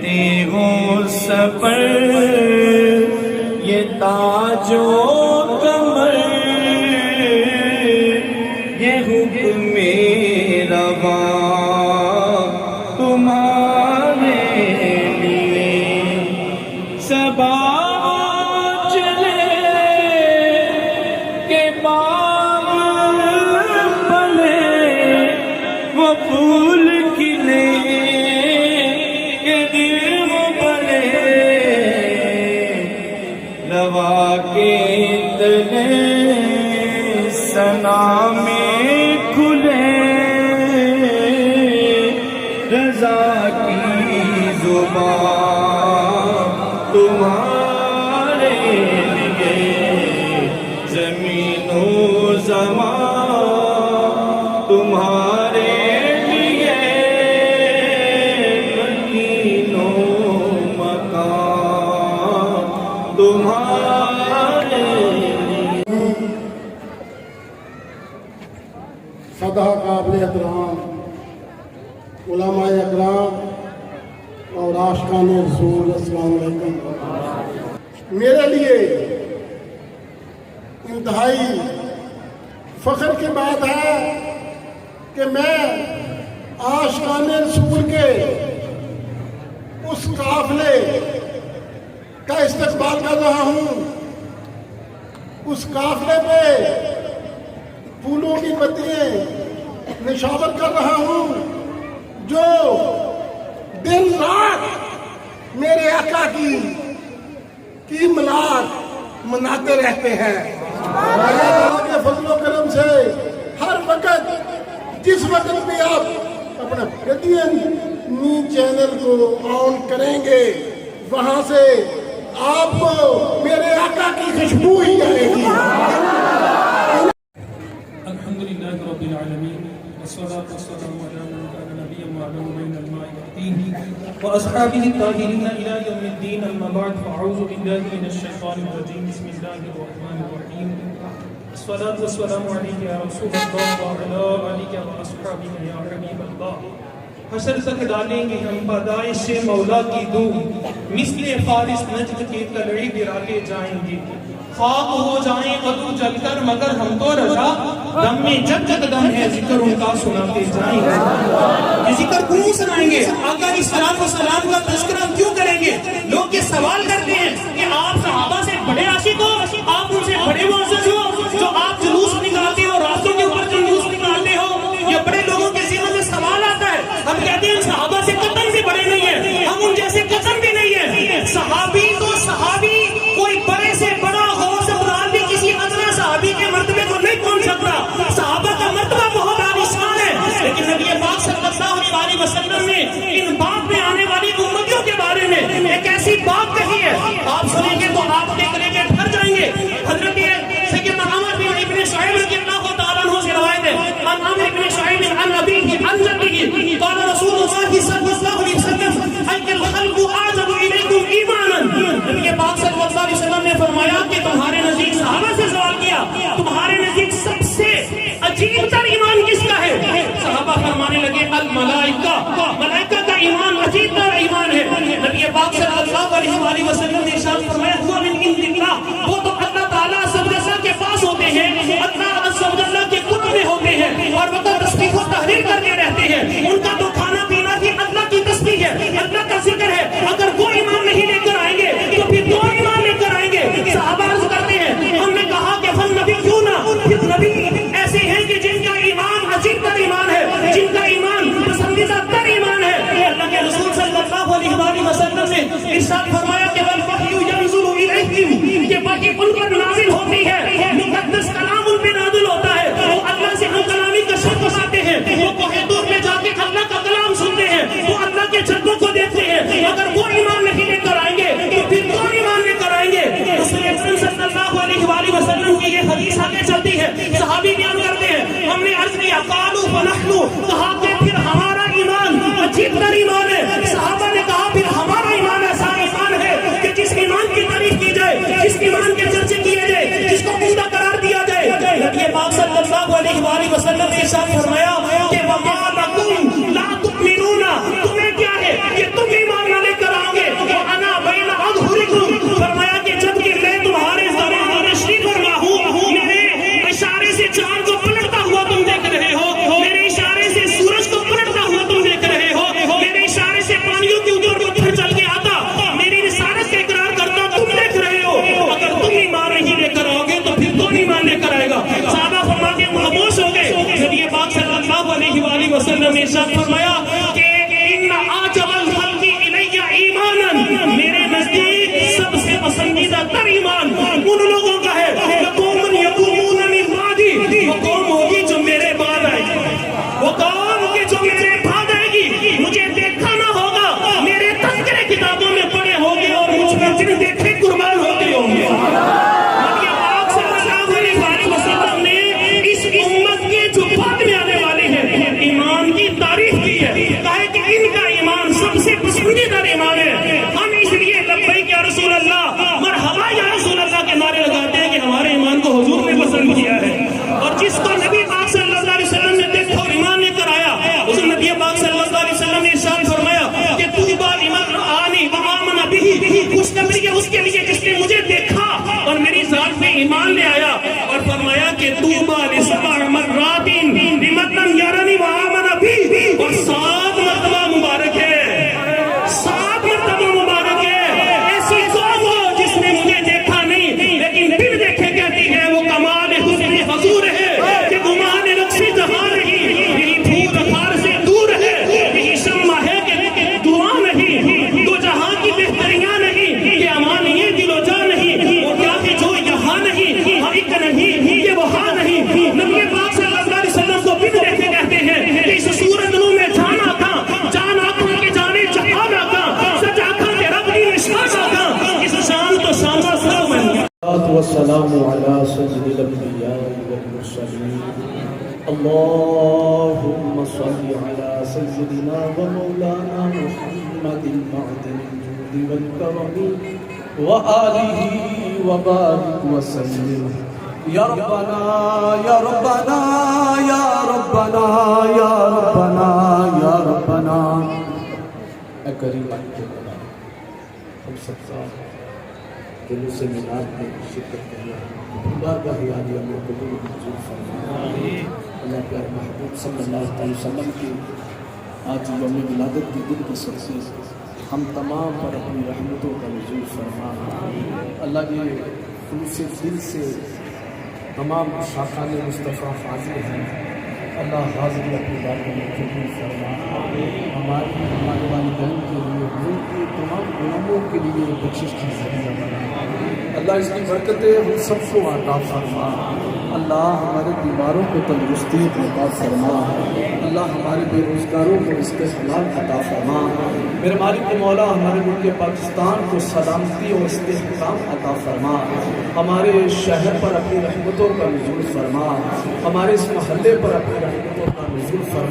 تیغوں super یہ تاج و کمر یہ حکم رواں تمہارے لیے صبا چلے کہ باغ بلے وہ پھول کھلے کہ دل بلے روا کے تلے ثنا میں کھلے رضا کی زبان تمہارے لیے زمین و زمان تمہارے لیے مکین و مکان تمہارے لیے۔ سدہ قابل احترام علماء اکرام اور عاشقان رسول، السلام علیکم۔ میرے لیے انتہائی فخر کی بات ہے کہ میں عاشقان رسول کے اس قافلے کا استقبال کر رہا ہوں۔ اس قافلے پہ پھولوں کی پتیاں نشاور کر رہا ہوں جو دن رات میرے آقا کی ملاد مناتے رہتے ہیں۔ اللہ تعالیٰ کے فضل و کرم سے ہر وقت جس وقت بھی آپ اپنا NN چینل کو آن کریں گے وہاں سے آپ کو میرے آقا کی خوشبو ہی آئے گی۔ الحمدللہ رب العالمین والصلاة والسلام علی من کان نبیا معلوم بین الماء والطین واصحابہ الطاہرین الی یوم الدین، اما بعد فاعوذ باللہ من الشیطان الرجیم، بسم اللہ الرحمن الرحیم۔ الصلاة والسلام علیک یا رسول اللہ وعلی آلک واصحابہ یا حبیب اللہ۔ حشر تک ڈالیں گے ہم پیدائش مولا کی دھوم، مثل فارس نجد کے تلڑی گراتے جائیں گے، خاک ہو جائیں عدو جل کر مگر ہم تو رضا، دم میں جب جب دم ہے ذکر ان کا سناتے جائیں گے۔ یہ ذکر کیوں سنائیں گے؟ آقا کی صلاۃ و سلام کا تذکرہ کیوں کریں گے؟ لوگ یہ سوال کرتے ہیں کہ آپ صحابہ سے بڑے عاشق ہو، آپ ان سے بڑے معزز ہو، جو آپ جلوس نکالتے ہو، راستوں کے اوپر جلوس نکالتے ہو، یہ بڑے لوگوں کے ذہن میں سوال آتا ہے۔ ہم کہتے ہیں صحابہ سے قطن بھی بڑے نہیں ہیں، ہم ان جیسے قطن بھی نہیں ہیں۔ صحابی تو صحابی، کوئی بڑے سے بڑا ہو سکتا بھی کسی ادنا صحابی کے مرتبے کو نہیں پہنچ سکتا۔ صحابہ کا مرتبہ بہت عالیشان ہے، لیکن نبی پاک صلی اللہ علیہ وسلم نے ان بعد میں آنے والی امتیوں کے بارے میں ایک ایسی بات کہی ہے، آپ سنیں گے تو آپ کے گلے میں بھر جائیں گے۔ حضرت سیدنا عمر بن ابن شعیب رضی اللہ تعالیٰ عنہ سے روایت ہے، عن عمرو بن شعیب عن ابیہ عن جدہ قال رسول اللہ صلی اللہ علیہ وسلم ای الخلق اعجب الیکم ایمانا۔ نبی پاک صلی اللہ علیہ وسلم نے فرمایا کہ تمہارے نزدیک، صحابہ سے سوال کیا، تمہارے نزدیک سب سے عجیب تر ایمان کس کا ہے؟ صحابہ فرمانے لگے الملائکہ، ملائکہ کا ایمان عجیب تر ایمان ہے۔ نبی پاک صلی اللہ علیہ وسلم نے ارشاد فرمایا ہوا من عند اللہ، وہ تو اللہ تعالیٰ عز و جل کے پاس ہوتے ہیں، اللہ عز و جل کے کتب میں ہوتے ہیں اور وہ تو تسبیح و تحلیل کرتے رہتے ہیں۔ ان کا تو کھانا پینا بھی اللہ کی تسبیح ہے، اللہ کا ذکر ہے۔ اگر وہ ایمان نہیں لے کر آئیں گے تو پھر دو ایمان لے کر آئیں گے۔ صحابہ عرض کرتے ہیں، ہم نے کہا کہ فن نبی کیوں نہ، پھر نبی ایسے ہیں کہ جن کا ایمان عجیب تر ایمان ہے، جن کا ایمان پسندیدہ تر ایمان ہے۔ اللہ کے رسول صلی اللہ علیہ وسلم نے ارشاد فرمایا کہ والوحی ینزل الیہم، یہ وحی ان پر نازل ہوتی ہے، مقدس کلام ان پہ نازل ہوتا ہے، وہ اللہ سے ہم کلامی کا شرط پاتے ہیں، وہ کوہ طور میں جا کے اللہ کا کلام سنتے ہیں، وہ اللہ کے جدوں کو دیکھتے ہیں۔ اگر وہ ایمان نہیں لے کر آئیں گے تو پھر کون ایمان لے کر آئیں گے؟ رسول اکرم صلی اللہ علیہ وسلم کی یہ حدیث آگے چلتی ہے، صحابی بیان کرتے ہیں، ہم نے عرض کیا قالوا فنحن، کہا کہ پھر ہمارا ایمان عجیب تر ایمان ہے۔ صحابہ نے کہا پھر ہمارا ایمان ایسا ایمان کے اوپر پتھر چل کے آتا، میری رسالت کا اقرار کرتا، تم دیکھ رہے ہو، اگر تم ایمان نہیں لے کر آؤ گے تو پھر کون ایمان لے کر آئے گا؟ صحابہ فرماتے ہیں خاموش ہو گئے۔ نبی پاک صلی اللہ علیہ وآلہ وسلم نے ارشاد فرمایا کہ ان اعجب الخلق الی ایمانا، میرے نزدیک سب سے پسندیدہ تر ایمان ان لوگوں کا ہے قوم یقومون من بعدی، وہ قوم ہوگی جو میرے بعد آئے گی، وہ قوم کی جو میرے بعد آئے گی، مجھے دیکھا نہ ہوگا، میرے تذکرے کتابوں میں پڑھے ہوں گے اور مجھ پر جن دیکھے قربان ہوتے ہوں گے۔ نبی پاک صلی اللہ علیہ وآلہ وسلم نے اس امت کے جو بعد میں آنے والے ہیں ایمان کی تعریف کی ہے، کہا ہے کہ ان کا ایمان سب سے پسندیدہ ایمان ہے۔ ہم اس لیے لبیک یا رسول اللہ، مرحبا یا رسول اللہ کے نعرے لگاتے ہیں کہ ہمارے ایمان کو حضور نے پسند کیا ہے۔ اور جس کو نبی پاک صلی اللہ علیہ وسلم نے دیکھا اور ایمان لے کر آیا، اس نبی پاک صلی اللہ علیہ وسلم نے ارشاد فرمایا کہ طوبیٰ لمن رآنی وآمن بہ، خوشخبری ہے اس کے لیے جس نے مجھے دیکھا اور میری ذات پہ ایمان لے آیا، اور فرمایا کہ طوبیٰ لسبع مرات لمن لم یرنی وآمن بہ، اور 7 مرتبہ مبارک ہے، 7 مرتبہ مبارک ہے ایسی قوم ہو جس نے مجھے دیکھا نہیں لیکن بن دیکھے کہتی ہے وہ کمال حسن حضور ہے کہ گمان رقص جہاں نہیں، یہی پھول خار سے دور ہے، یہی شمع ہے کہ دعا نہیں، دو جہاں کی بہتریاں نہیں، یہ امان یہ دل و جان نہیں، اور کیا کہ جو یہاں نہیں ہر ایک نہیں یہ وہاں نہیں۔ نبی پاک صلی اللہ علیہ وسلم کو بن دیکھے کہتے ہیں کہ اس صورت نو میں جان آقا، جان آقا کے جانے جہان آقا، سچ آقا کے رب دی نشان آقا، اس شان تو شانہ سر بن گیا۔ والسلام على سيد الأنبياء والمرسلين اللهم صل على سيدنا ومولانا محمد المعدن الجود والكرم وآله وبارك وسلم يا ربنا يا ربنا يا ربنا يا ربنا يا ربنا اے کریم کے بنا ہم سب کا دل سے ملاد میں شرکت کرنا بارگاہ عالیہ میں قبول منظور فرما۔ اللہ پیارے محبوب صلی اللہ علیہ وسلم کی آج یوم ولادت کے دن کے صدقے ہم تمام پر اپنی رحمتوں کا نزول فرما۔ اللہ یہ خلوص دل سے تمام شاخان مصطفیٰ حاضر ہیں، اللہ حاضر اپنی بارگاہ میں قبول فرما۔ ہمارے والدین کے لیے حضور کی تمام غلاموں کے لیے بخشش کی ذریعہ بنا۔ اللہ اس کی برکتیں ہم سب کو عطا فرما۔ اللہ ہمارے بیماروں کو تندرستی عطا فرما۔ اللہ ہمارے بے روزگاروں کو استحلال عطا فرما۔ میرے مالک و مولا ہمارے ملک پاکستان کو سلامتی اور استحکام عطا فرما۔ ہمارے شہر پر اپنی رحمتوں کا نزول فرما، ہمارے اس محلے پر اپنی رحمتوں کا نزول فرما۔